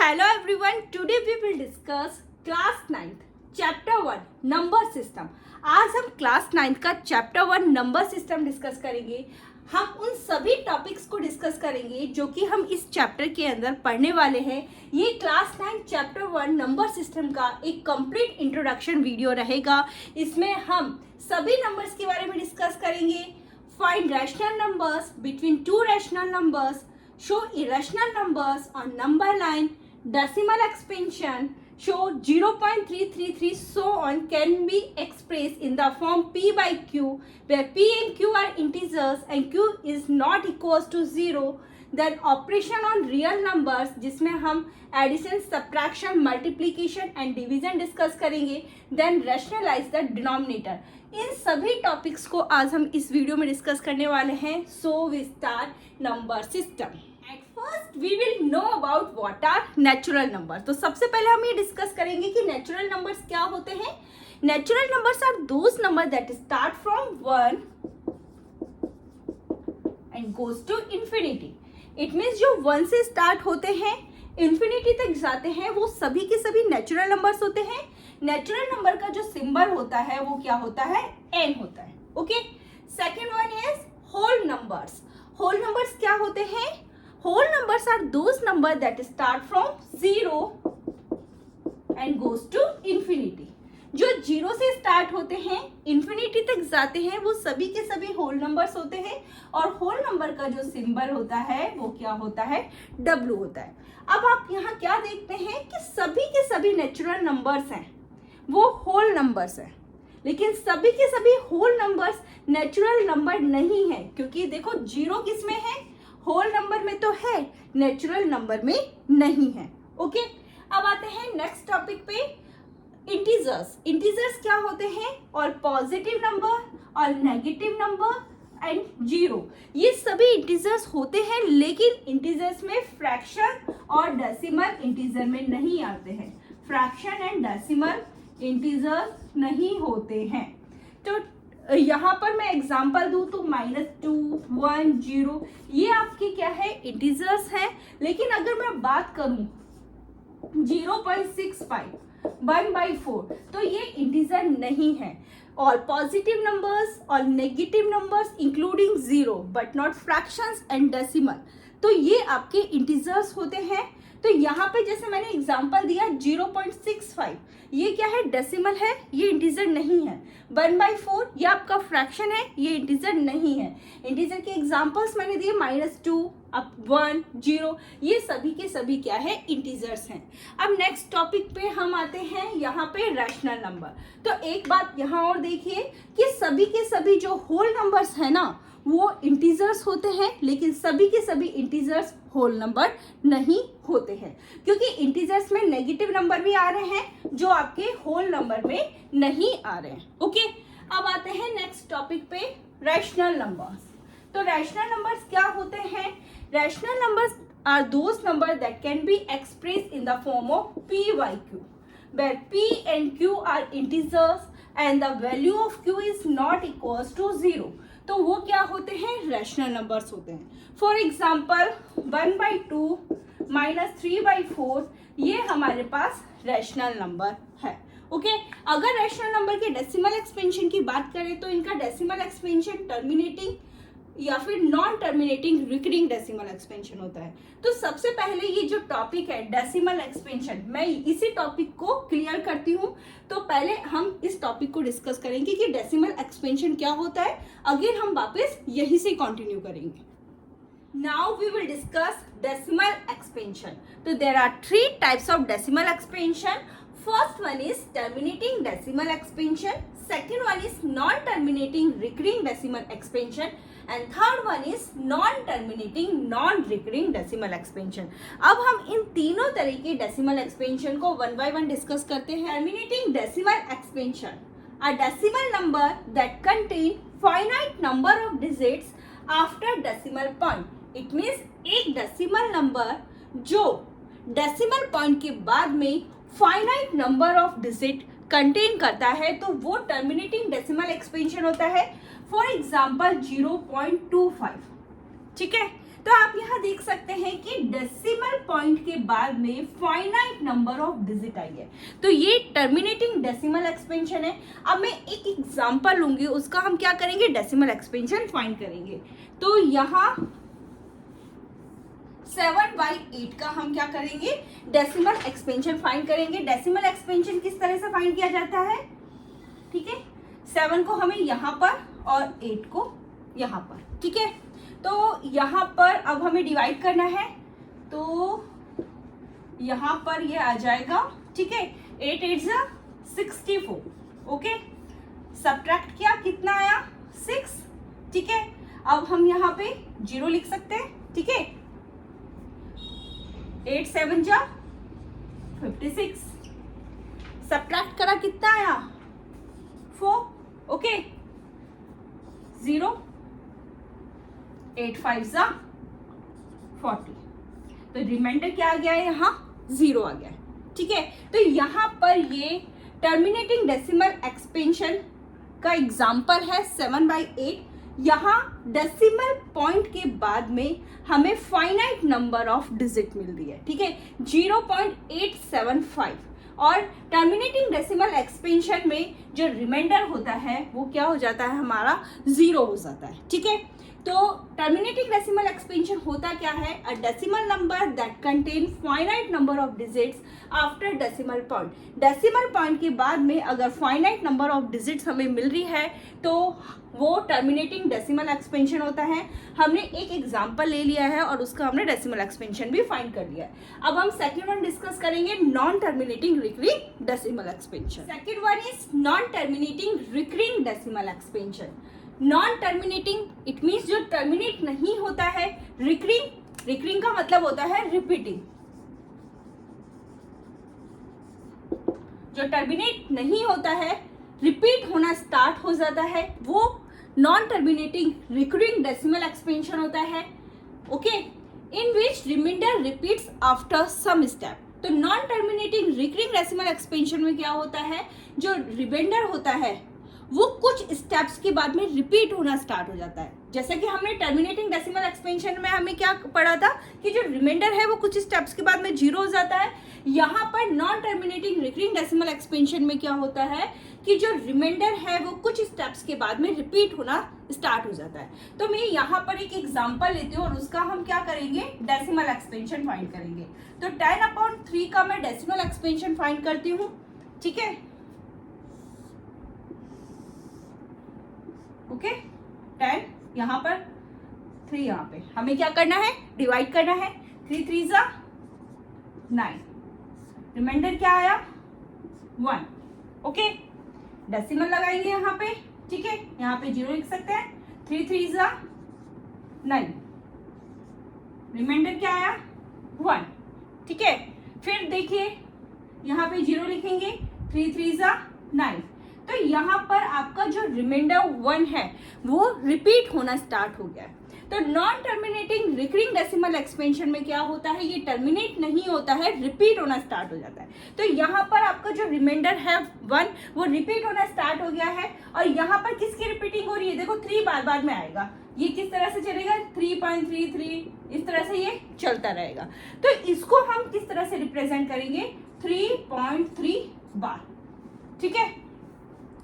Hello everyone, today we will discuss class 9th chapter 1 number system. आज हम class 9th का chapter 1 number system discuss करेंगे। हम उन सभी टॉपिक्स को डिस्कस करेंगे जो कि हम इस चैप्टर के अंदर पढ़ने वाले हैं। ये क्लास 9 चैप्टर 1 नंबर सिस्टम का एक कंप्लीट इंट्रोडक्शन वीडियो रहेगा। इसमें हम सभी नंबर्स के बारे में डिस्कस करेंगे। Find rational numbers between two rational numbers, show irrational numbers on number line, decimal expansion, show 0.333 so on can be expressed in the form p by q, where p and q are integers and q is not equals to 0. Then operation on real numbers जिसमें हम addition, subtraction, multiplication and division discuss करेंगे। Then rationalise the denominator. इन सभी topics को आज हम इस video में डिस्कस करने वाले हैं। So we start number system. At first we will know about what are natural number. तो सबसे पहले हम ये डिस्कस करेंगे कि नेचुरल नंबर्स क्या होते हैं। Natural numbers are those number that start from 1 and goes to infinity. It means जो 1 से स्टार्ट होते हैं इंफिनिटी तक जाते हैं, वो सभी के सभी नेचुरल नंबर्स होते हैं। नेचुरल नंबर का जो सिंबल होता है वो क्या होता है? n होता है। Okay, second one is whole numbers. Whole numbers क्या होते हैं? Whole numbers are those number that start from 0 and goes to infinity. जो 0 से स्टार्ट होते हैं इंफिनिटी तक जाते हैं, वो सभी के सभी होल नंबर्स होते हैं। और होल नंबर का जो सिंबल होता है वो क्या होता है? W होता है। अब आप यहाँ क्या देखते हैं कि सभी के सभी नेचुरल नंबर्स हैं, वो होल नंबर्स हैं, लेकिन सभी के सभी होल नंबर्स नेचुरल नंबर नहीं है। क्योंकि देखो 0 किस में है? होल नंबर में तो है, नेचुरल नंबर में नहीं है। ओके, अब आते हैं नेक्स्ट टॉपिक पे। इंटीजर्स। इंटीजर्स क्या होते हैं? और पॉजिटिव नंबर और नेगेटिव नंबर एंड 0, ये सभी इंटीजर्स होते हैं, लेकिन इंटीजर्स में फ्रैक्शन और डेसिमल इंटीजर में नहीं आते हैं। फ्रैक्शन एंड डेसिमल इंटीजर्स नहीं होते हैं। तो यहाँ पर मैं एग्जांपल दूं तो -2, 1, 0 ये आपके क्या है? इंटीजर्स हैं। लेकिन अगर मैं बात करूं 0.65, 1/4 तो ये इंटीजर नहीं है। और पॉजिटिव नंबर्स और negative numbers including 0 but not fractions and decimal, तो ये आपके इंटीजर्स होते हैं। तो यहाँ पे जैसे मैंने एग्जांपल दिया 0.65, ये क्या है? डेसिमल है, ये इंटीजर नहीं है। 1/4 ये आपका फ्रैक्शन है, ये इंटीजर नहीं है। इंटीजर के एग्जांपल्स मैंने दिए -2, 1, 0, ये सभी के सभी क्या है? इंटीजर्स हैं। अब नेक्स्ट टॉपिक पे हम आते हैं, यहाँ पे रैशनल नंबर। तो एक बात यहाँ और देखिए कि सभी के सभी जो होल नंबर्स है ना, वो इंटीजर्स होते हैं, लेकिन सभी के सभी इंटीजर्स होल नंबर नहीं होते हैं, क्योंकि इंटीजर्स में नेगेटिव नंबर भी आ रहे हैं जो आपके होल नंबर में नहीं आ रहे हैं। ओके, अब आते हैं नेक्स्ट टॉपिक पे, रैशनल नंबर्स। तो रैशनल नंबर्स क्या होते हैं? Rational numbers are those number that can be expressed in the form of p by q, where p and q are integers and the value of q is not equals to 0. तो वो क्या होते हैं? Rational numbers होते हैं। For example 1/2 -3/4 ये हमारे पास rational number है। ओके, अगर रैशनल नंबर के डेसिमल एक्सपेंशन की बात करें तो इनका डेसिमल एक्सपेंशन टर्मिनेटिंग या फिर non terminating recurring decimal expansion होता है। तो सबसे पहले ये जो टॉपिक है डेसिमल एक्सपेंशन, मैं इसी टॉपिक को क्लियर करती हूँ। तो पहले हम इस टॉपिक को डिस्कस करेंगे कि डेसिमल एक्सपेंशन क्या होता है, अगेन हम वापस यही से कंटिन्यू करेंगे। Now we will discuss decimal expansion. तो there are 3 types of decimal expansion. First one is terminating decimal expansion, second one is non-terminating recurring decimal expansion, and third one is non-terminating non-recurring decimal expansion. अब हम इन तीनों तरह के decimal expansion को one by one discuss करते हैं। Terminating decimal expansion, a decimal number that contain finite number of digits after decimal point. It means एक decimal number जो decimal point के बाद में finite number of digit contain करता है, तो वो टर्मिनेटिंग डेसिमल एक्सपेंशन होता है। फॉर एग्जाम्पल 0.25, ठीक है। तो आप यहाँ देख सकते हैं कि डेसिमल पॉइंट के बाद में finite number of digit I है, तो ये टर्मिनेटिंग डेसिमल एक्सपेंशन है। अब मैं एक एग्जांपल लूंगी, उसका हम क्या करेंगे, डेसिमल एक्सपेंशन फाइंड करेंगे। तो यहाँ 7/8 का हम क्या करेंगे, डेसिमल एक्सपेंशन फाइंड करेंगे। डेसिमल एक्सपेंशन किस तरह से फाइंड किया जाता है, ठीक है, 7 को हमें यहाँ पर और 8 को यहाँ पर, ठीक है। तो यहाँ पर अब हमें डिवाइड करना है, तो यहाँ पर ये आ जाएगा, ठीक है, 8 8 जा 64, ओके। सब्ट्रैक्ट किया, कितना आया, 6, ठीक है। अब हम यहाँ पे 0 लिख सकते हैं, ठीक है। 8 7 जा 56, सब्ट्रैक्ट करा, कितना आया, 4, ओके। 0 8 5 जा 40, तो रिमाइंडर क्या आ गया है, यहाँ 0 आ गया है, ठीक है। तो यहाँ पर ये टर्मिनेटिंग डेसिमल एक्सपेंशन का एग्जाम्पल है 7/8। यहाँ डेसिमल पॉइंट के बाद में हमें फाइनाइट नंबर ऑफ डिजिट मिल रही है, ठीक है, 0.875। और टर्मिनेटिंग डेसिमल एक्सपेंशन में जो रिमाइंडर होता है वो क्या हो जाता है, हमारा 0 हो जाता है, ठीक है। तो टर्मिनेटिंग डेसिमल एक्सपेंशन होता क्या है, अ decimal number that contain finite number of digits after decimal point. Decimal point के बाद में अगर फाइनाइट नंबर ऑफ डिजिट्स हमें मिल रही है तो वो टर्मिनेटिंग डेसिमल एक्सपेंशन होता है। हमने एक एग्जांपल ले लिया है और उसका हमने डेसिमल एक्सपेंशन भी फाइंड कर लिया है। अब हम सेकंड वन डिस्कस करेंगे, non terminating recurring decimal expansion. Second one is non terminating recurring decimal expansion. Non terminating it means जो टर्मिनेट नहीं होता है, रिकरिंग, रिकरिंग का मतलब होता है रिपीटिंग। जो टर्मिनेट नहीं होता है, रिपीट होना स्टार्ट हो जाता है, वो non terminating recurring decimal expansion होता है, okay, in which remainder repeats after some step. तो non terminating recurring decimal expansion में क्या होता है, जो रिमाइंडर होता है वो कुछ स्टेप्स के बाद में रिपीट होना स्टार्ट हो जाता है। जैसे कि हमने टर्मिनेटिंग डेसिमल एक्सपेंशन में हमें क्या पढ़ा था कि जो रिमाइंडर है वो कुछ स्टेप्स के बाद में 0 हो जाता है। यहाँ पर non terminating recurring decimal expansion में क्या होता है कि जो रिमाइंडर है वो कुछ स्टेप्स के बाद में रिपीट होना स्टार्ट हो जाता है। तो मैं यहाँ पर एक एग्जांपल लेती हूँ और उसका हम क्या करेंगे, डेसिमल एक्सपेंशन फाइंड करेंगे। तो 10/3 का मैं डेसिमल एक्सपेंशन फाइंड करती हूँ, ठीक है, ओके। 10 यहाँ पर, 3 यहाँ पे, हमें क्या करना है, डिवाइड करना है। 3 3 जा 9, रिमाइंडर क्या आया, 1, ओके। डेसिमल लगाएंगे यहाँ पे, ठीक है, यहाँ पे 0 लिख सकते हैं। 3 3 जा 9, रिमाइंडर क्या आया, 1, ठीक है। फिर देखिए यहाँ पे 0 लिखेंगे, 3 3 जा 9, तो यहाँ पर आपका जो रिमाइंडर 1 है वो रिपीट होना स्टार्ट हो गया है। तो non terminating recurring decimal expansion में क्या होता है, ये टर्मिनेट नहीं होता है, रिपीट होना स्टार्ट हो जाता है। तो यहाँ पर आपका जो रिमाइंडर है 1 वो रिपीट होना स्टार्ट हो गया है। और यहाँ पर किसकी रिपीटिंग हो रही है, देखो 3 बार बार में आएगा, ये किस तरह से चलेगा, 3.33, इस तरह से ये चलता रहेगा। तो इसको हम किस तरह से रिप्रेजेंट करेंगे, 3.3 बार, ठीक है।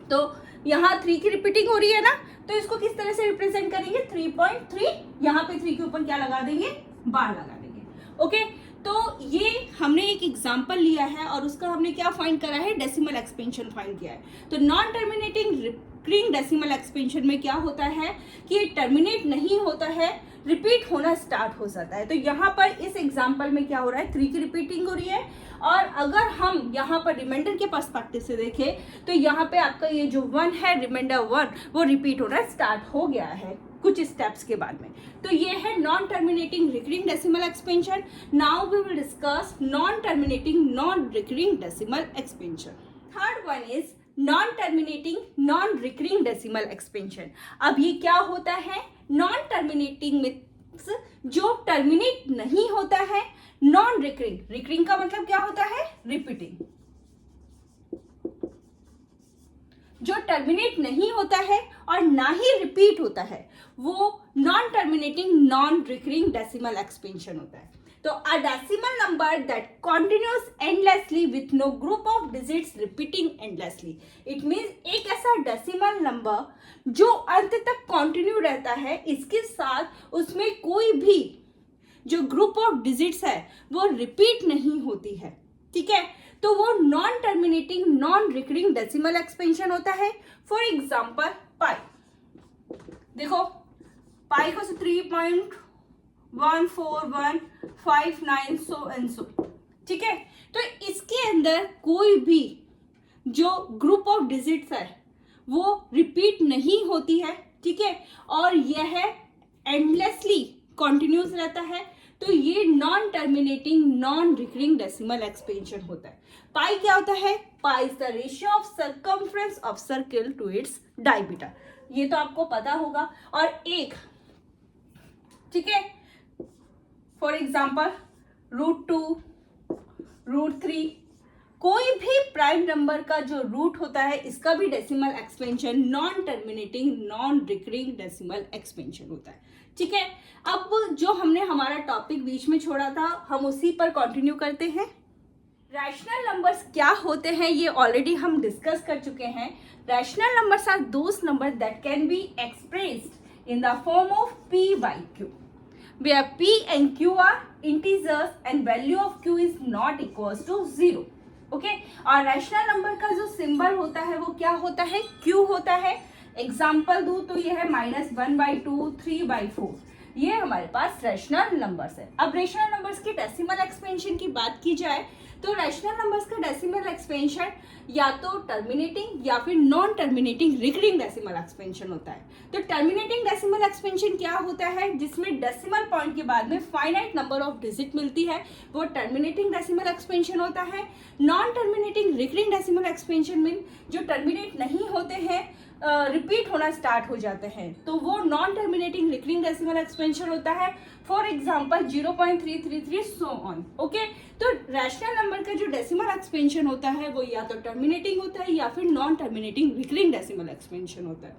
तो यहाँ 3 की रिपीटिंग हो रही है ना, तो इसको किस तरह से रिप्रेजेंट करेंगे, 3.3, यहाँ पे 3 के ऊपर क्या लगा देंगे, बार लगा देंगे, ओके। तो ये हमने एक एग्जांपल लिया है और उसका हमने क्या फाइंड करा है, डेसिमल एक्सपेंशन फाइंड किया है। तो non terminating recurring decimal expansion में क्या होता है कि ये टर्मिनेट नहीं होता है, रिपीट होना स्टार्ट हो जाता है। तो यहाँ पर इस एग्जांपल में क्या हो रहा है, 3 की रिपीटिंग हो रही है। और अगर हम यहाँ पर रिमाइंडर के पर्सपेक्टिव से देखें तो यहाँ पे आपका ये जो 1 है, रिमाइंडर 1 वो रिपीट होना स्टार्ट हो गया है कुछ स्टेप्स के बाद में। तो ये है non terminating recurring decimal expansion. Now we will discuss non terminating non recurring decimal expansion. Third one is non terminating non recurring decimal expansion. अब ये क्या होता है, नॉन टर्मिनेटिंग में जो टर्मिनेट नहीं होता है, नॉन रिकरिंग, रिकरिंग का मतलब क्या होता है, रिपीटिंग। जो टर्मिनेट नहीं होता है और ना ही रिपीट होता है वो non terminating non recurring decimal expansion होता है। तो a decimal number that continues endlessly with no group of digits repeating endlessly, it means एक ऐसा डेसिमल नंबर जो अंत तक कंटिन्यू रहता है, इसके साथ उसमें कोई भी जो ग्रुप ऑफ डिजिट्स है वो रिपीट नहीं होती है, ठीक है, तो वो non terminating non recurring decimal expansion होता है। फॉर एग्जाम्पल पाई, देखो पाई को 3.1415 सो एंड सो, ठीक है, तो इसके अंदर कोई भी जो ग्रुप ऑफ डिजिट्स है वो रिपीट नहीं होती है, ठीक है, और यह एंडलेसली कॉन्टिन्यूस रहता है, तो ये non terminating non recurring decimal expansion होता है। पाई क्या होता है? Pi is the ratio of circumference of circle to its diameter, ये तो आपको पता होगा। और एक, ठीक है, फॉर एग्जाम्पल √2, √3, कोई भी प्राइम नंबर का जो रूट होता है इसका भी decimal expansion non terminating non recurring decimal expansion होता है, ठीक है। अब जो हमने हमारा टॉपिक बीच में छोड़ा था हम उसी पर कंटिन्यू करते हैं। रैशनल नंबर्स क्या होते हैं ये ऑलरेडी हम डिस्कस कर चुके हैं। Rational numbers are those number that can be expressed in the form of p by q, where p and q are integers and value of q is not equals to 0, okay. और rational number का जो symbol होता है वो क्या होता है? q होता है। एग्जाम्पल दूं तो ये है -1/2, 3/4, ये हमारे पास रैशनल नंबर्स है। अब रैशनल नंबर्स की डेसिमल एक्सपेंशन की बात की जाए तो रैशनल नंबर्स का डेसिमल एक्सपेंशन या तो टर्मिनेटिंग या फिर non terminating recurring decimal expansion होता है। तो टर्मिनेटिंग डेसिमल एक्सपेंशन क्या होता है? जिसमें डेसिमल पॉइंट के बाद में फाइनाइट नंबर ऑफ डिजिट मिलती है, वो टर्मिनेटिंग डेसिमल एक्सपेंशन होता है। Non terminating recurring decimal expansion mean जो टर्मिनेट नहीं होते हैं, रिपीट होना स्टार्ट हो जाते हैं, तो वो non terminating recurring decimal expansion होता है। For example 0.333 so on, okay. तो रैशनल नंबर का जो डेसिमल एक्सपेंशन होता है वो या तो टर्मिनेटिंग होता है या फिर non terminating recurring decimal expansion होता है।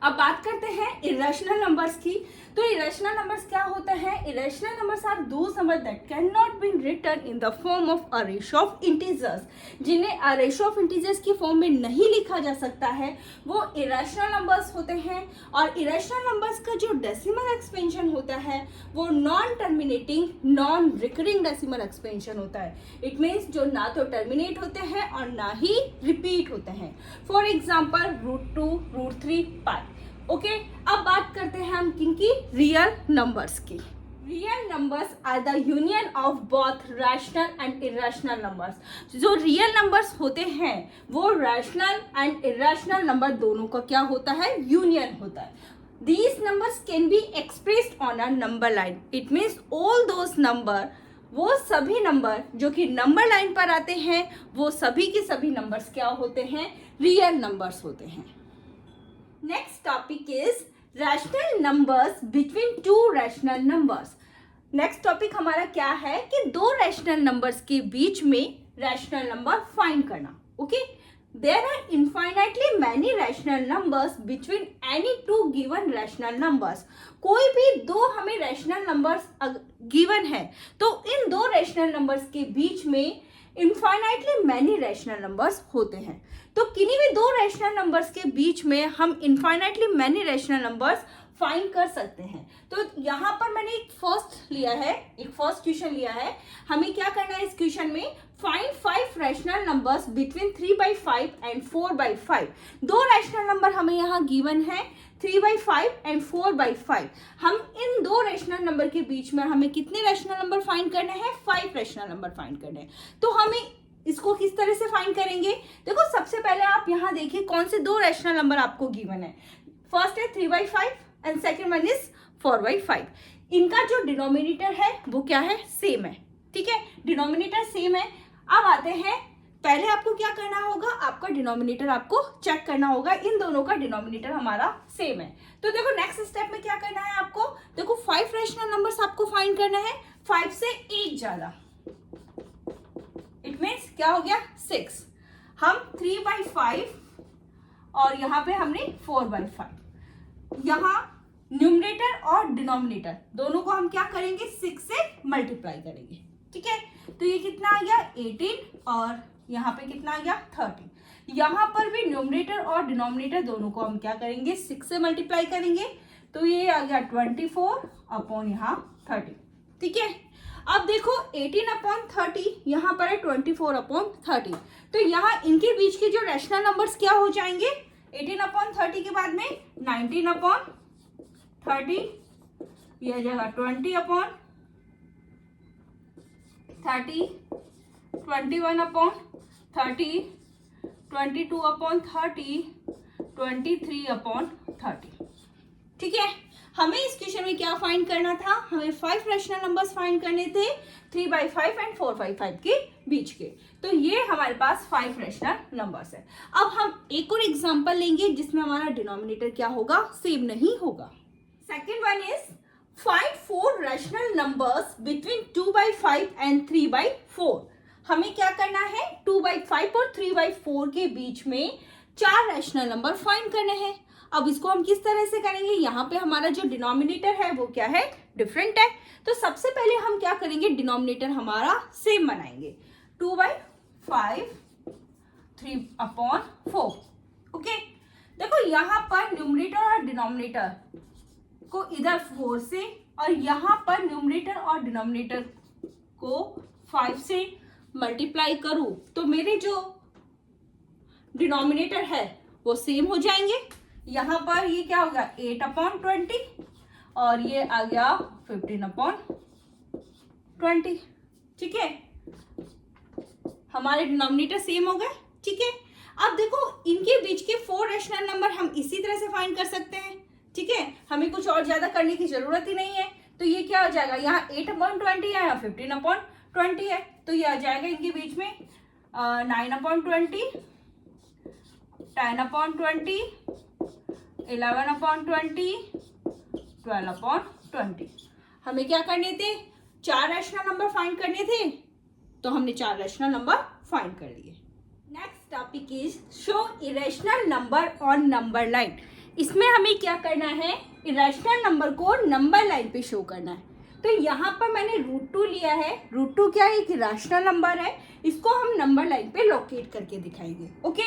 अब बात करते हैं इरेशनल नंबर्स की। तो इरेशनल नंबर्स क्या होता है? Irrational numbers are those number that can not be written in the form of a ratio of integers, जिन्हें अ रेशियो ऑफ इंटीजर्स की फॉर्म में नहीं लिखा जा सकता है, वो इरेशनल नंबर्स होते हैं। और इरेशनल नंबर्स का जो डेसिमल एक्सपेंशन होता है वो non terminating non recurring decimal expansion होता है। इट मीन्स जो ना तो टर्मिनेट होते हैं और ना ही रिपीट होते हैं। For example √2, √3, pi, okay. अब बात करते हैं हम किनकी? रियल नंबर्स की। Real numbers are the union of both rational and irrational numbers. जो रियल नंबर्स होते हैं वो रैशनल एंड इरेशनल नंबर दोनों का क्या होता है? यूनियन होता है। These numbers can be expressed on a number line. It means all those number, वो सभी नंबर जो कि नंबर लाइन पर आते हैं वो सभी के सभी नंबर्स क्या होते हैं? रियल नंबर्स होते हैं। Next topic is rational numbers between two rational numbers. Next topic हमारा क्या है कि दो रैशनल नंबर्स के बीच में रैशनल नंबर फाइंड करना, okay. There are infinitely many rational numbers between any two given rational numbers. कोई भी दो हमें rational numbers given है तो इन दो rational numbers के बीच में infinitely many rational numbers होते हैं। तो किन्हीं भी दो rational numbers के बीच में हम infinitely many rational numbers find कर सकते हैं। तो यहाँ पर मैंने एक फर्स्ट क्वेश्चन लिया है। हमें क्या करना है इस क्वेश्चन में? Find 5 rational numbers between 3/5 and 4/5। दो रैशनल नंबर हमें यहाँ गिवन है 3/5 एंड 4/5। हम इन दो रैशनल नंबर के बीच में हमें कितने रैशनल नंबर फाइंड करने हैं? 5 रैशनल नंबर फाइंड करने हैं। तो हमें इसको किस तरह से फाइंड करेंगे? देखो सबसे पहले आप यहाँ देखिए कौन से दो रैशनल नंबर आपको गिवन है। फर्स्ट है 3/5 एंड सेकेंड वन इज 4/5। इनका जो डिनोमिनेटर है वो क्या है? सेम है, ठीक है, डिनोमिनेटर सेम है। अब आते हैं, पहले आपको क्या करना होगा? आपका डिनोमिनेटर आपको चेक करना होगा। इन दोनों का डिनोमिनेटर हमारा सेम है। तो देखो नेक्स्ट स्टेप में क्या करना है आपको? देखो 5 रैशनल नंबर्स आपको फाइंड करना है, 5 से एक ज्यादा। इट मीन्स क्या हो गया? 6। हम 3/5 और यहाँ पे हमने 4/5। यहाँ न्यूमरेटर और डिनोमिनेटर दोनों को हम क्या करेंगे 6 से मल्टीप्लाई करेंगे, ठीक है। तो ये कितना आ गया 18 और यहाँ पे कितना आ गया 30। यहाँ पर भी न्यूमरेटर और डिनोमिनेटर दोनों को हम क्या करेंगे 6 से मल्टीप्लाई करेंगे, तो ये आ गया 24 अपॉन यहाँ 30, ठीक है। अब देखो 18 अपॉन 30 यहाँ पर है 24 अपॉन 30, तो यहाँ इनके बीच के जो रैशनल नंबर्स क्या हो जाएंगे 18 अपॉन 30 के बाद में 19 अपॉन 30, यह आ जाएगा 20 अपॉन 30, 21 अपॉन 30, 22 अपॉन 30, 23 अपॉन 30, ठीक है। हमें इस क्वेश्चन में क्या फाइंड करना था, हमें 5 रैशनल नंबर्स फाइंड करने थे 3/5 एंड 4/5 के बीच के, तो ये हमारे पास 5 रैशनल नंबर्स है। अब हम एक और एग्जांपल लेंगे जिसमें हमारा डिनोमिनेटर क्या होगा सेम नहीं होगा। Second one is find 4 rational numbers between 2/5 and 3/4। हमें क्या करना है 2/5 और 3/4 के बीच में 4 रैशनल नंबर फाइंड करने हैं। अब इसको हम किस तरह से करेंगे, यहाँ पे हमारा जो डिनोमिनेटर है वो क्या है डिफरेंट है, तो सबसे पहले हम क्या करेंगे डिनोमिनेटर हमारा सेम बनाएंगे 2/5 3/4, ओके। देखो यहाँ पर न्यूमरेटर और डिनोमिनेटर को इधर 4 से और यहाँ पर न्यूमरेटर और डिनोमिनेटर को 5 से मल्टीप्लाई करूं तो मेरे जो डिनोमिनेटर है वो सेम हो जाएंगे। यहाँ पर ये क्या होगा 8/20 और ये आ गया 15/20, ठीक है। हमारे डिनोमिनेटर सेम हो गए, ठीक है। अब देखो इनके बीच के 4 रैशनल नंबर हम इसी तरह से फाइंड कर सकते हैं, ठीक है। हमें कुछ और ज्यादा करने की जरूरत ही नहीं है, तो ये क्या हो जाएगा यहाँ 8/20 है या 15/20 है, तो ये आ जाएगा इनके बीच में 9/20, 10/20, 11/20, 12/20। हमें क्या करने थे 4 रैशनल नंबर फाइंड करने थे, तो हमने 4 रैशनल नंबर फाइंड कर लिए। Next topic is show irrational number on number line. इसमें हमें क्या करना है इरेशनल नंबर को नंबर लाइन पे शो करना है। तो यहाँ पर मैंने √2 लिया है, √2 क्या है एक इरेशनल नंबर है, इसको हम नंबर लाइन पे लोकेट करके दिखाएंगे, ओके।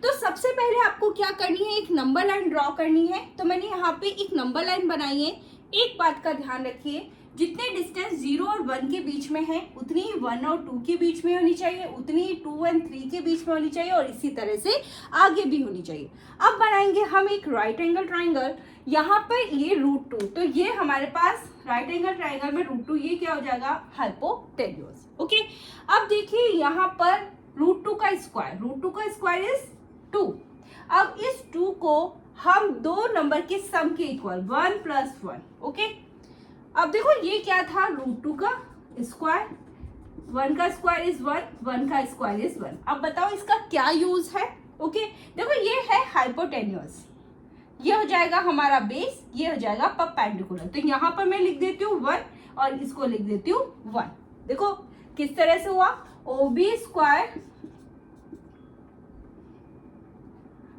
तो सबसे पहले आपको क्या करनी है एक नंबर लाइन ड्रॉ करनी है, तो मैंने यहाँ पे एक नंबर लाइन बनाई है। एक बात का ध्यान रखिए जितने डिस्टेंस 0 और 1 के बीच में है उतनी ही 1 और 2 के बीच में होनी चाहिए, उतनी ही 2 और 3 के बीच में होनी चाहिए और इसी तरह से आगे भी होनी चाहिए। अब बनाएंगे हम एक राइट एंगल ट्राइंगल, यहाँ पर ये √2, तो ये हमारे पास राइट एंगल ट्राइंगल में √2 ये क्या हो जाएगा हाइपोटेन्यूज, ओके। अब देखिए यहाँ पर √2 का स्क्वायर इज 2। अब इस 2 को हम दो नंबर के सम के इक्वल 1 + 1, ओके। अब देखो ये क्या था √2 का स्क्वायर, 1 का स्क्वायर इज 1, 1 का स्क्वायर इज 1। अब बताओ इसका क्या यूज है, ओके। देखो ये है हाइपोटेन्यूज, ये हो जाएगा हमारा बेस, ये हो जाएगा परपेंडिकुलर। तो यहाँ पर मैं लिख देती हूँ 1 और इसको लिख देती हूँ 1। देखो किस तरह से हुआ OB square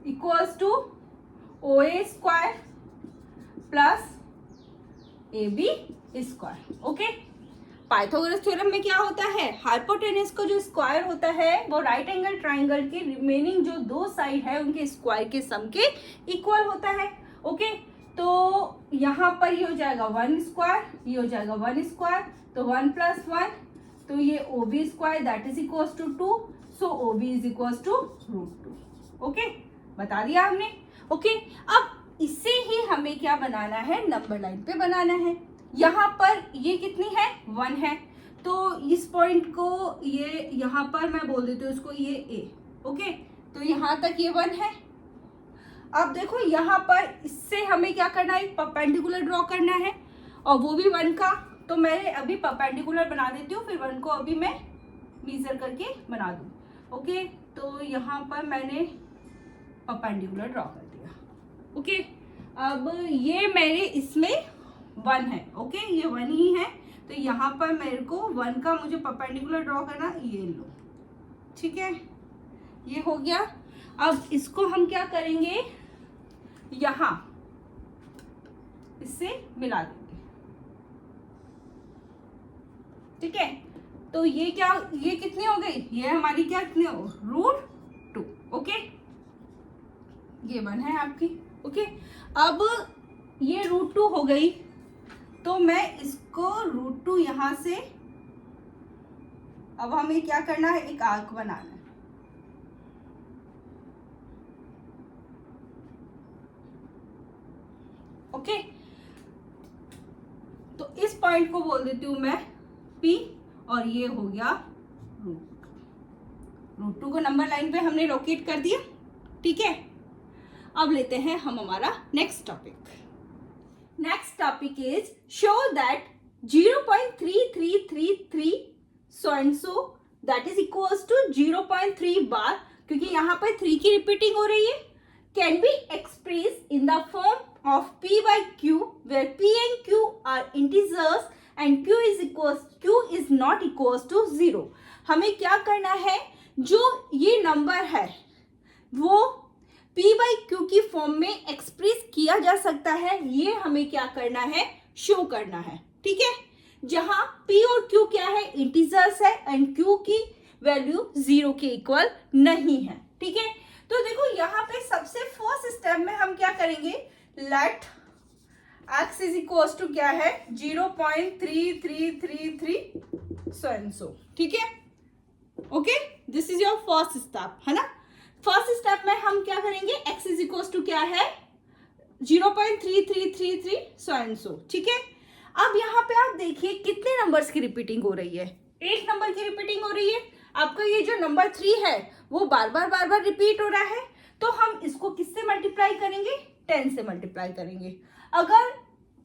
equals to OA square plus AB square, okay. Pythagoras theorem में क्या होता है हाइपोटेन्यूज को जो स्क्वायर होता है वो राइट एंगल ट्राइंगल के रिमेनिंग जो दो साइड है उनके स्क्वायर के सम के इक्वल होता है, ओके। तो यहाँ पर ये हो जाएगा 1 स्क्वायर, ये हो जाएगा 1 स्क्वायर, तो 1 + 1, तो ये OB square that is equals to 2, so OB is equals to √2, okay. बता दिया हमने, ओके। अब इससे ही हमें क्या बनाना है नंबर लाइन पे बनाना है। यहाँ पर ये कितनी है 1 है, तो इस पॉइंट को ये यहाँ पर मैं बोल देती हूँ इसको ये A, ओके। तो यहाँ तक ये 1 है। अब देखो यहाँ पर इससे हमें क्या करना है परपेंडिकुलर ड्रॉ करना है और वो भी 1 का, तो मैं अभी परपेंडिकुलर बना देती हूँ, फिर 1 को अभी मैं मेजर करके बना दूँ, ओके। तो यहाँ पर मैंने परपेंडिकुलर ड्रॉ कर दिया, ओके। अब ये मेरे इसमें 1 है, ओके, ये 1 ही है, तो यहाँ पर मेरे को 1 का मुझे परपेंडिकुलर ड्रॉ करना, ये लो, ठीक है, ये हो गया। अब इसको हम क्या करेंगे यहाँ इससे मिला देंगे, ठीक है। तो ये क्या, ये कितनी हो गई, ये हमारी क्या कितनी हो, √2, ओके। ये 1 है आपकी, ओके। अब ये √2 हो गई, तो मैं इसको √2 यहां से, अब हमें क्या करना है, एक आर्क बनाना है, ओके। तो इस पॉइंट को बोल देती हूं मैं P, और ये हो गया √2 को नंबर लाइन पे हमने लोकेट कर दिया, ठीक है। अब लेते हैं हम हमारा next topic. Next topic is show that 0.3333 so and so that is equals to 0.3 bar, क्योंकि यहाँ पर 3 की रिपीटिंग हो रही है, can be express in the form of P by Q where P and Q are integers and Q is not equals to 0। हमें क्या करना है, जो ये नंबर है वो P by Q की फॉर्म में एक्सप्रेस किया जा सकता है, ये हमें क्या करना है, शो करना है, ठीक है। जहां P और Q क्या है, इंटीजर्स है, एंड Q की वैल्यू 0 के इक्वल नहीं है, ठीक है। तो देखो यहाँ पे सबसे फर्स्ट स्टेप में हम क्या करेंगे, let x is equals to क्या है, 0.3333 सो एंड सो, ठीक है, okay. This is your first step, है ना। फर्स्ट स्टेप में हम क्या करेंगे, x इज इक्वल्स टू क्या है, 0.3333 सो एंड सो, ठीक है। अब यहाँ पे आप देखिए कितने नंबर्स की रिपीटिंग हो रही है, एक नंबर की रिपीटिंग हो रही है। आपका ये जो नंबर 3 है वो बार बार रिपीट हो रहा है, तो हम इसको किससे मल्टीप्लाई करेंगे, 10 से मल्टीप्लाई करेंगे। अगर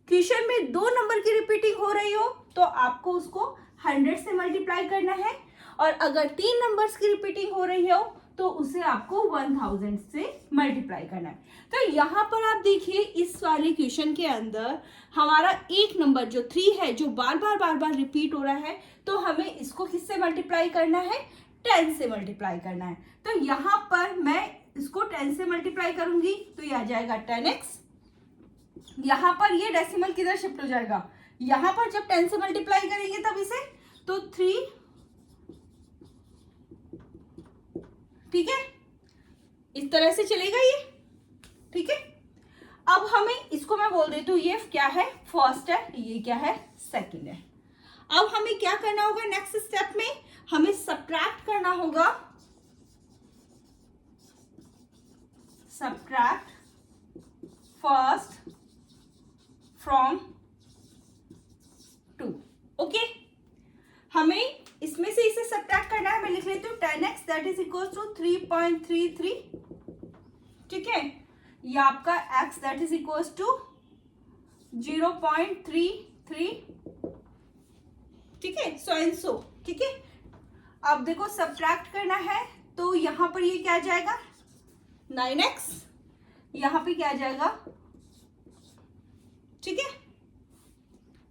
क्वेश्चन में 2 नंबर की रिपीटिंग हो रही हो तो आपको उसको 100 से मल्टीप्लाई करना है, और अगर 3 नंबर्स की रिपीटिंग हो रही हो तो उसे आपको 1000 से मल्टीप्लाई करना है। तो यहाँ पर आप देखिए इस वाले क्वेश्चन के अंदर हमारा एक नंबर जो 3 है, जो बार बार रिपीट हो रहा है, तो हमें इसको किससे मल्टीप्लाई करना है, 10 से मल्टीप्लाई करना है। तो यहाँ पर मैं इसको 10 से मल्टीप्लाई करूंगी तो ये आ जाएगा 10x। यहाँ पर ये डेसिमल किधर शिफ्ट हो जाएगा, यहाँ पर जब 10 से मल्टीप्लाई करेंगे तब इसे, तो 3, ठीक है, इस तरह से चलेगा ये, ठीक है। अब हमें इसको मैं बोल देती हूँ ये क्या है, फर्स्ट है, ये क्या है, सेकंड है। अब हमें क्या करना होगा, नेक्स्ट स्टेप में हमें सब्ट्रैक्ट करना होगा, सब्ट्रैक्ट फर्स्ट फ्रॉम 2, ओके। हमें इसमें से इसे सब्ट्रैक्ट करना है, मैं लिख लेती हूँ 10x that is equal to 3.33, ठीक है। ये आपका x that is equal to 0.33, ठीक है, सो एंड सो, ठीक है। अब देखो सब्ट्रैक्ट करना है तो यहाँ पर ये क्या आ जाएगा, 9x, यहाँ पे क्या आ जाएगा, ठीक है,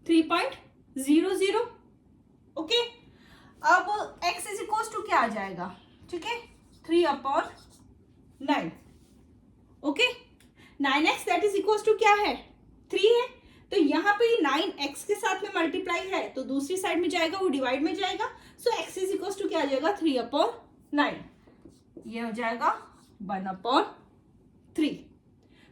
3.00, ओके। अब x इज इक्वल टू क्या आ जाएगा, ठीक है, 3/9, okay. 9x that is equal to क्या है, 3 है, तो यहाँ पे 9x के साथ में मल्टीप्लाई है तो दूसरी साइड में जाएगा, वो डिवाइड में जाएगा, सो x इज इक्वल टू क्या आ जाएगा, 3/9, ये हो जाएगा 1/3।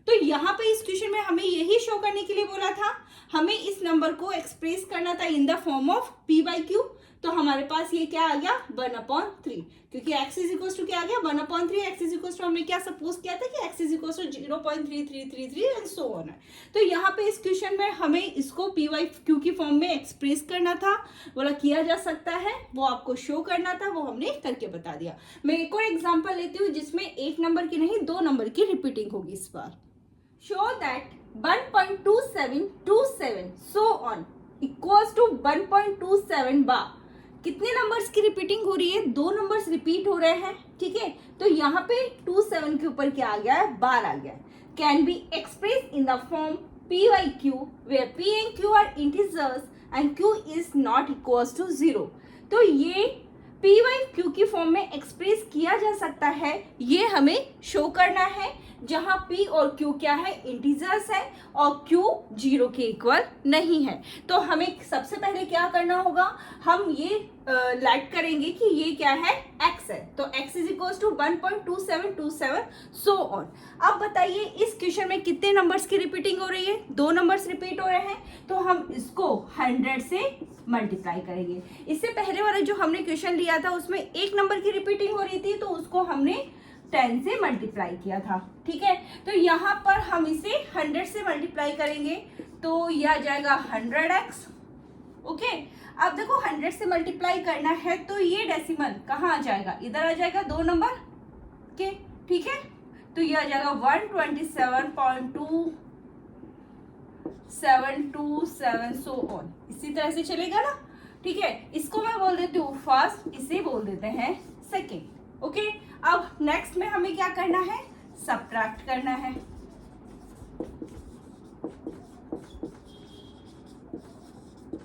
तो यहाँ पे इस क्वेश्चन में हमें यही शो करने के लिए बोला था, हमें इस नंबर को एक्सप्रेस करना था in the form of P by Q, तो हमारे पास ये क्या आ गया, 1/3, क्योंकि x इज इक्वल टू क्या आ गया, 1/3, x इज इक्वल टू हमने क्या सपोज किया था कि x is equal to 0.3333 and so on है। तो यहाँ पे इस क्वेश्चन में हमें इसको P by Q की फॉर्म में एक्सप्रेस करना था, बोला किया जा सकता है, वो आपको शो करना था, वो हमने करके बता दिया। मैं एक और एग्जाम्पल लेती हूँ जिसमें एक नंबर की नहीं 2 नंबर की रिपीटिंग होगी इस बार। So that 1.2727 so on equals to 1.27 बार। कितने नंबर्स की रिपीटिंग हो रही है, 2 नंबर्स रिपीट हो रहे हैं, ठीक है। तो यहाँ पे 27 के ऊपर क्या आ गया है, बार आ गया है। Can be express in the form P by Q where P and Q are integers and Q is not equals to 0। तो ये पी वाई क्यू की फॉर्म में एक्सप्रेस किया जा सकता है, ये हमें शो करना है, जहां p और q क्या है, इंटीजर्स है और q 0 के इक्वल नहीं है। तो हमें सबसे पहले क्या करना होगा, हम ये लाइट करेंगे कि ये क्या है, x है, तो x is equal to 1.2727 so on. अब बताइए इस क्वेश्चन में कितने नंबर्स की रिपीटिंग हो रही है, 2 नंबर्स रिपीट हो रहे हैं, तो हम इसको 100 से मल्टीप्लाई करेंगे। इससे पहले वाला जो हमने क्वेश्चन लिया था उसमें 1 नंबर की रिपीटिंग हो रही थी, तो उसको हमने 10 से मल्टीप्लाई किया था, ठीक है। तो यहाँ पर हम इसे 100 से मल्टीप्लाई करेंगे, तो यह आ जाएगा 100x, ओके। अब देखो 100 से मल्टीप्लाई करना है तो ये डेसिमल कहाँ आ जाएगा, इधर आ जाएगा 2 नंबर के, ठीक है। तो ये आ जाएगा 127.2727 सो ऑन, इसी तरह से चलेगा ना, ठीक है। इसको मैं बोल देती हूँ फर्स्ट, इसे बोल देते हैं सेकेंड, ओके। अब नेक्स्ट में हमें क्या करना है, सबट्रैक्ट करना है,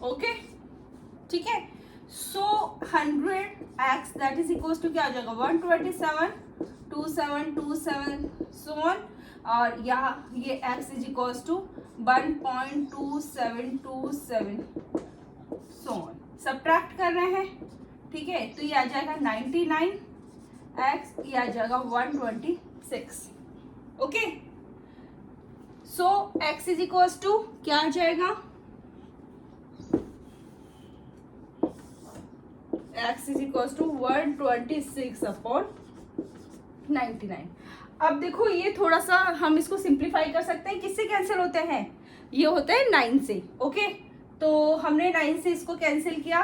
ओके, ठीक है। So 100x that is equal to क्या आ जाएगा, 127.2727 सो ऑन, और यहाँ ये x is equal to 1.2727 so on. Subtract कर रहे हैं, ठीक है। तो ये आ जाएगा 99x, ये आ जाएगा 126, okay. So x is equal to क्या आ जाएगा, x इज इक्वल टू 126/99। अब देखो ये थोड़ा सा हम इसको सिंप्लीफाई कर सकते हैं, किससे कैंसिल होते हैं, ये होता है 9 से, ओके। तो हमने 9 से इसको कैंसिल किया,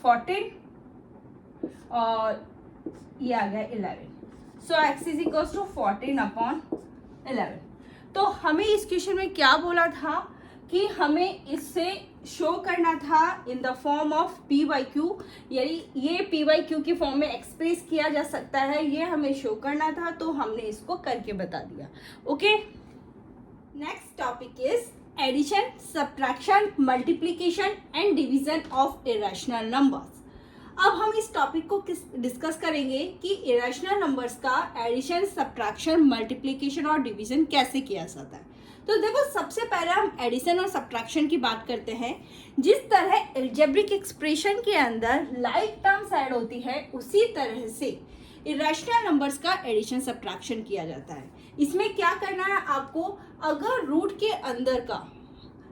14 और ये आ गया 11, सो x इज इक्वल टू 14/11। तो हमें इस क्वेश्चन में क्या बोला था कि हमें इससे शो करना था in the form of p by q, यानी ये पी वाई क्यू की फॉर्म में एक्सप्रेस किया जा सकता है, ये हमें शो करना था, तो हमने इसको करके बता दिया, okay. Next topic is addition, subtraction, multiplication and division of irrational numbers. अब हम इस टॉपिक को डिस्कस करेंगे कि इरेशनल नंबर्स का एडिशन, सब्ट्रैक्शन, मल्टीप्लिकेशन और डिवीजन कैसे किया जाता है। तो देखो सबसे पहले हम एडिशन और सब्ट्रैक्शन की बात करते हैं। जिस तरह एल्जेब्रिक एक्सप्रेशन के अंदर लाइक टर्म्स ऐड होती है, उसी तरह से इरेशनल नंबर्स का एडिशन सब्ट्रैक्शन किया जाता है। इसमें क्या करना है आपको, अगर रूट के अंदर का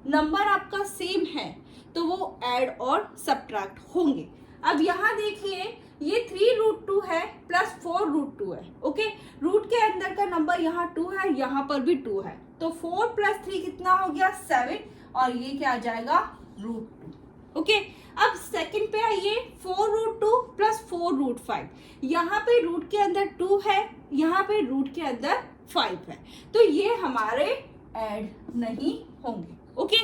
नंबर आपका सेम है तो वो ऐड और सब्ट्रैक्ट होंगे। अब यहाँ देखिए ये 3√2 है प्लस 4√2 है, ओके। रूट के अंदर का नंबर यहाँ 2 है, यहाँ पर भी 2 है, तो 4 + 3 कितना हो गया, 7, और ये क्या आ जाएगा, √2, ओके। अब सेकंड पे आइए, 4√2 प्लस 4√5, यहाँ पे रूट के अंदर 2 है, यहाँ पे रूट के अंदर 5 है, तो ये हमारे ऐड नहीं होंगे, ओके,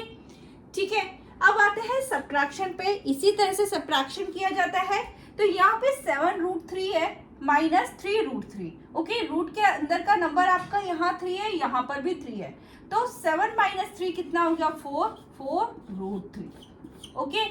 ठीक है। अब आते हैं सब्ट्रैक्शन पे, इसी तरह से सब्ट्रैक्शन किया जाता है। तो यहाँ पे 7√3 है माइनस 3√3, ओके। रूट के अंदर का नंबर आपका यहाँ 3 है, यहाँ पर भी 3 है, तो 7 - 3 कितना हो गया, 4√3, ओके।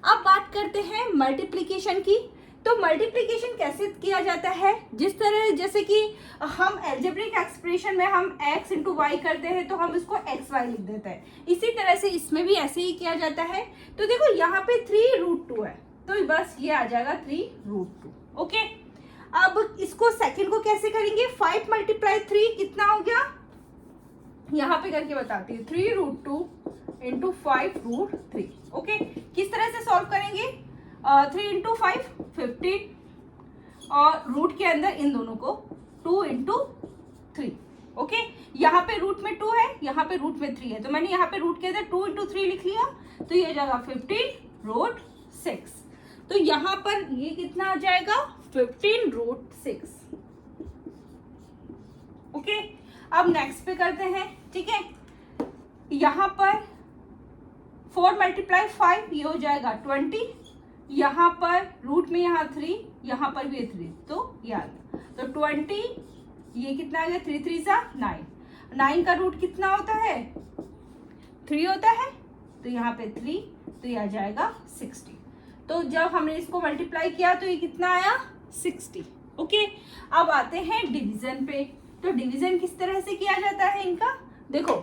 अब बात करते हैं मल्टीप्लिकेशन की। तो मल्टीप्लिकेशन कैसे किया जाता है, जिस तरह जैसे कि हम एल्जेब्रिक एक्सप्रेशन में हम x × y करते हैं तो हम इसको xy लिख देते हैं, इसी तरह से इसमें भी ऐसे ही किया जाता है। तो देखो यहाँ पे 3√2 है, तो बस ये आ जाएगा 3√2, ओके। अब इसको सेकंड को कैसे करेंगे, 5 × 3 कितना हो गया, यहाँ पे करके बताती हूँ, 3√2 × 5√3, ओके। किस तरह से सॉल्व करेंगे, 3 × 5 15, और रूट के अंदर इन दोनों को 2 × 3, ओके। यहाँ पे रूट में 2 है, यहाँ पे रूट में 3 है, तो मैंने यहाँ पे रूट के अंदर 2 × 3 लिख लिया, तो ये जाएगा 15√6। तो यहाँ पर ये कितना आ जाएगा, 15√6, ओके। अब नेक्स्ट पे करते हैं, ठीक है। यहाँ पर 4 × 5 ये हो जाएगा 20, यहाँ पर रूट में यहाँ 3, यहाँ पर भी 3, तो ये आ गया, तो 20, ये कितना आ गया, 3 × 3 = 9, 9 का रूट कितना होता है, 3 होता है, तो यहाँ पे 3, तो ये आ जाएगा 60। तो जब हमने इसको मल्टीप्लाई किया तो ये कितना आया 60। ओके, अब आते हैं डिवीजन पे। तो डिवीजन किस तरह से किया जाता है इनका, देखो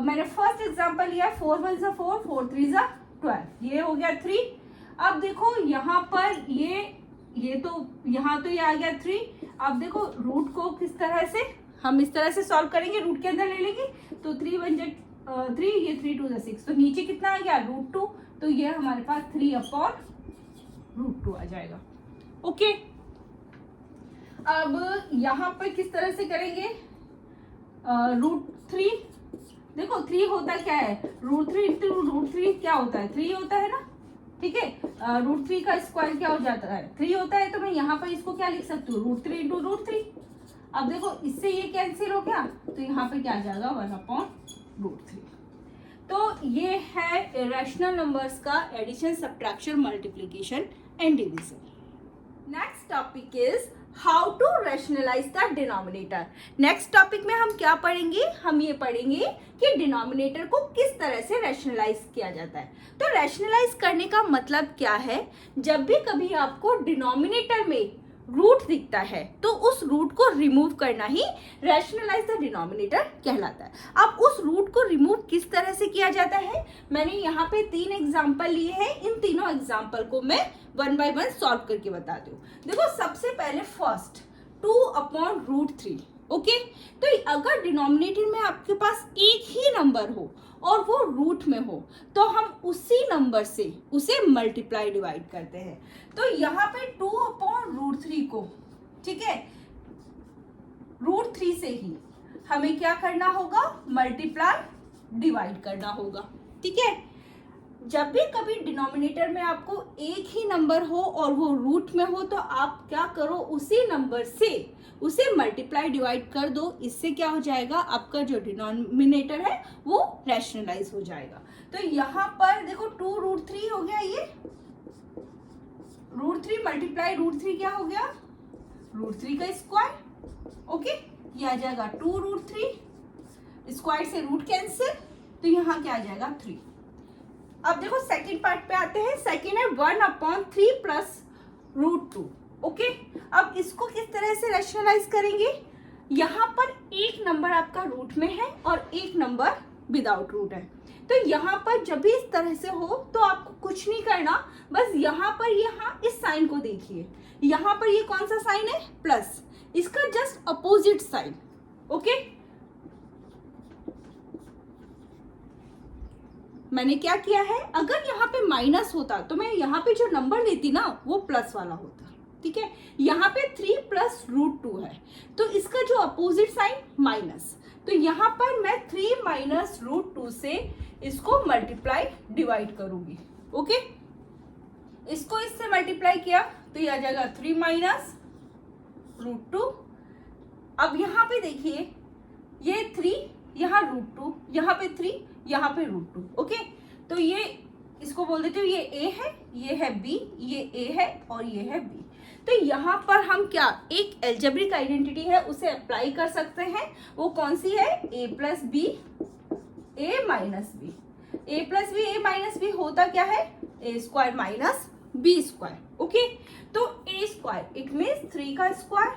मैंने फर्स्ट एग्जांपल लिया 4 1 ज़ा 4, 4 3 ज़ा 12, ये हो गया 3। अब देखो यहाँ पर ये तो यहाँ तो ये आ गया 3। अब देखो रूट को किस तरह से हम इस तरह से सॉल्व करेंगे, रूट के अंदर ले लेंगे। तो 3 1 जा 3, ये 3 2 ज़ा 6, तो नीचे कितना आ गया √2, तो ये हमारे पास 3/√2 आ जाएगा। ओके, अब यहाँ पर किस तरह से करेंगे, √3, देखो 3 होता क्या है, √3 इंटू √3 क्या होता है 3 होता है ना, ठीक है। √3 का स्क्वायर क्या हो जाता है 3 होता है, तो मैं यहाँ पर इसको क्या लिख सकती हूँ √3 इंटू √3। अब देखो इससे ये कैंसिल हो गया, तो यहाँ पे क्या आ जाएगा 1/√3। तो ये है रैशनल नंबर्स का addition, subtraction, multiplication and division. Next topic is how to rationalise the denominator. Next topic में हम क्या पढ़ेंगे, हम ये पढ़ेंगे कि डिनोमिनेटर को किस तरह से रैशनलाइज किया जाता है। तो रैशनलाइज करने का मतलब क्या है, जब भी कभी आपको डिनोमिनेटर में रूट दिखता है तो उस रूट को रिमूव करना ही रैशनलाइज द डिनोमिनेटर कहलाता है। अब उस रूट को रिमूव किस तरह से किया जाता है, मैंने यहाँ पे 3 एग्जाम्पल लिए हैं, इन तीनों एग्जाम्पल को मैं 1 बाय 1 सॉल्व करके बता दूँ। देखो सबसे पहले फर्स्ट 2/√3। ओके, तो अगर डिनोमिनेटर में आपके पास एक ही नंबर हो और वो रूट में हो तो हम उसी नंबर से उसे मल्टीप्लाई डिवाइड करते हैं। तो यहाँ पे 2/√3 को, ठीक है, √3 से ही हमें क्या करना होगा, मल्टीप्लाई डिवाइड करना होगा, ठीक है। जब भी कभी डिनोमिनेटर में आपको एक ही नंबर हो और वो रूट में हो तो आप क्या करो, उसी नंबर से उसे मल्टीप्लाई डिवाइड कर दो। इससे क्या हो जाएगा, आपका जो डिनोमिनेटर है वो रैशनलाइज हो जाएगा। तो यहाँ पर देखो 2√3 हो गया, ये √3 मल्टीप्लाई √3 क्या हो गया, √3 का स्क्वायर। ओके, ये आ जाएगा 2√3, स्क्वायर से रूट कैंसिल, तो यहाँ क्या आ जाएगा 3। अब देखो सेकंड पार्ट पे आते हैं। सेकंड है 1/3 प्लस √2। ओके, अब इसको किस तरह से रैशनलाइज करेंगे, यहाँ पर एक नंबर आपका रूट में है और एक नंबर विदाउट रूट है। तो यहाँ पर जब भी इस तरह से हो तो आपको कुछ नहीं करना, बस यहाँ पर यहाँ इस साइन को देखिए, यहाँ पर ये कौन सा साइन है, प्लस, इसका जस्ट अपोजिट साइन। ओके, मैंने क्या किया है, अगर यहाँ पे माइनस होता तो मैं यहाँ पे जो नंबर लेती ना वो प्लस वाला होता, ठीक है। यहाँ पे 3 + √2 है तो इसका जो अपोजिट साइन माइनस, तो यहाँ पर मैं 3 - √2 से इसको मल्टीप्लाई डिवाइड करूंगी। ओके, इसको इससे मल्टीप्लाई किया तो ये आ जाएगा 3 - √2। अब यहाँ पे देखिए ये 3, यहाँ √2, यहाँ पे 3, यहाँ पे √2। ओके, तो ये इसको बोल देते हो, ये A है, ये है B, ये A है और ये है B। तो यहाँ पर हम क्या, एक एल्जेब्रिक आइडेंटिटी है उसे अप्लाई कर सकते हैं। वो कौन सी है, A + B, A - B। A + B, A - B होता क्या है, A² - B²। ओके, तो A² इट मीन्स 3 का स्क्वायर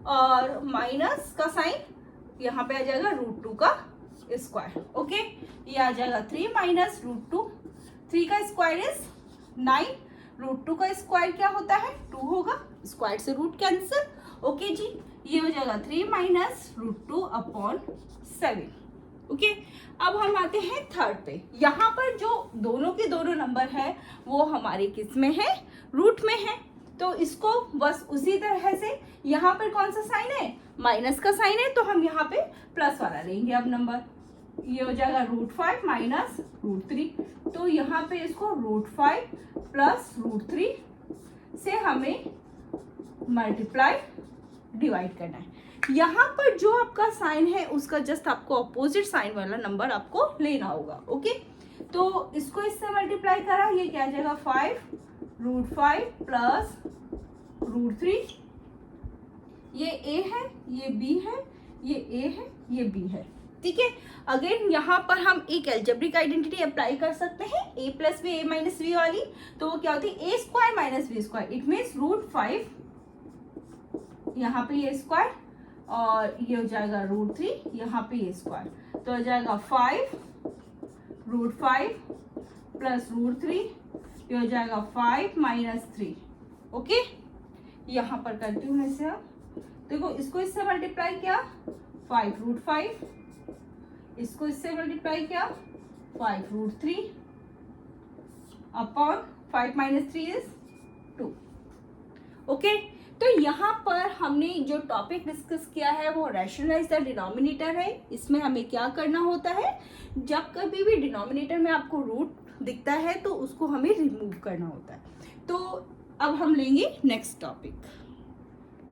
और माइनस का साइन यहाँ पे आ जाएगा √2 का स्क्वायर। ओके, ये आ जाएगा 3 - √2, 3 का स्क्वायर इज 9, √2 का स्क्वायर क्या होता है 2 होगा, स्क्वायर से रूट कैंसिल। ओके जी, ये हो जाएगा 3 - √2/7। ओके, अब हम आते हैं थर्ड पे। यहाँ पर जो दोनों के दोनों नंबर है वो हमारे किस में है, रूट में है। तो इसको बस उसी तरह से, यहाँ पर कौन सा साइन है, माइनस का साइन है, तो हम यहाँ पे प्लस वाला लेंगे। अब नंबर ये हो जाएगा √5 - √3, तो यहाँ पे इसको √5 + √3 से हमें मल्टीप्लाई डिवाइड करना है। यहाँ पर जो आपका साइन है उसका जस्ट आपको अपोजिट साइन वाला नंबर आपको लेना होगा। ओके, तो इसको इससे मल्टीप्लाई करा, ये क्या आ जाएगा 5 √5 + √3। ये A है, ये B है, ये A है, ये B है। ठीक है। अगेन यहाँ पर हम एक एल्जेब्रिक आइडेंटिटी अप्लाई कर सकते हैं, a plus B A minus B वाली। तो वो क्या होती है, A square minus B square, it means √5, यहाँ पे ये स्क्वायर और ये हो जाएगा √3, यहाँ पे ये स्क्वायर, तो हो जाएगा 5 √5 प्लस √3, ये हो जाएगा 5 माइनस 3। ओके, यहाँ पर करती हूँ मैं इसे। अब देखो इसको इससे मल्टीप्लाई किया 5 √5, इसको इससे मल्टीप्लाई किया 5 √3 अपॉन 5 माइनस 3 इज 2। ओके, तो यहाँ पर हमने जो टॉपिक डिस्कस किया है वो रैशनलाइज द डिनोमिनेटर है। इसमें हमें क्या करना होता है, जब कभी भी डिनोमिनेटर में आपको रूट दिखता है तो उसको हमें रिमूव करना होता है। तो अब हम लेंगे नेक्स्ट टॉपिक।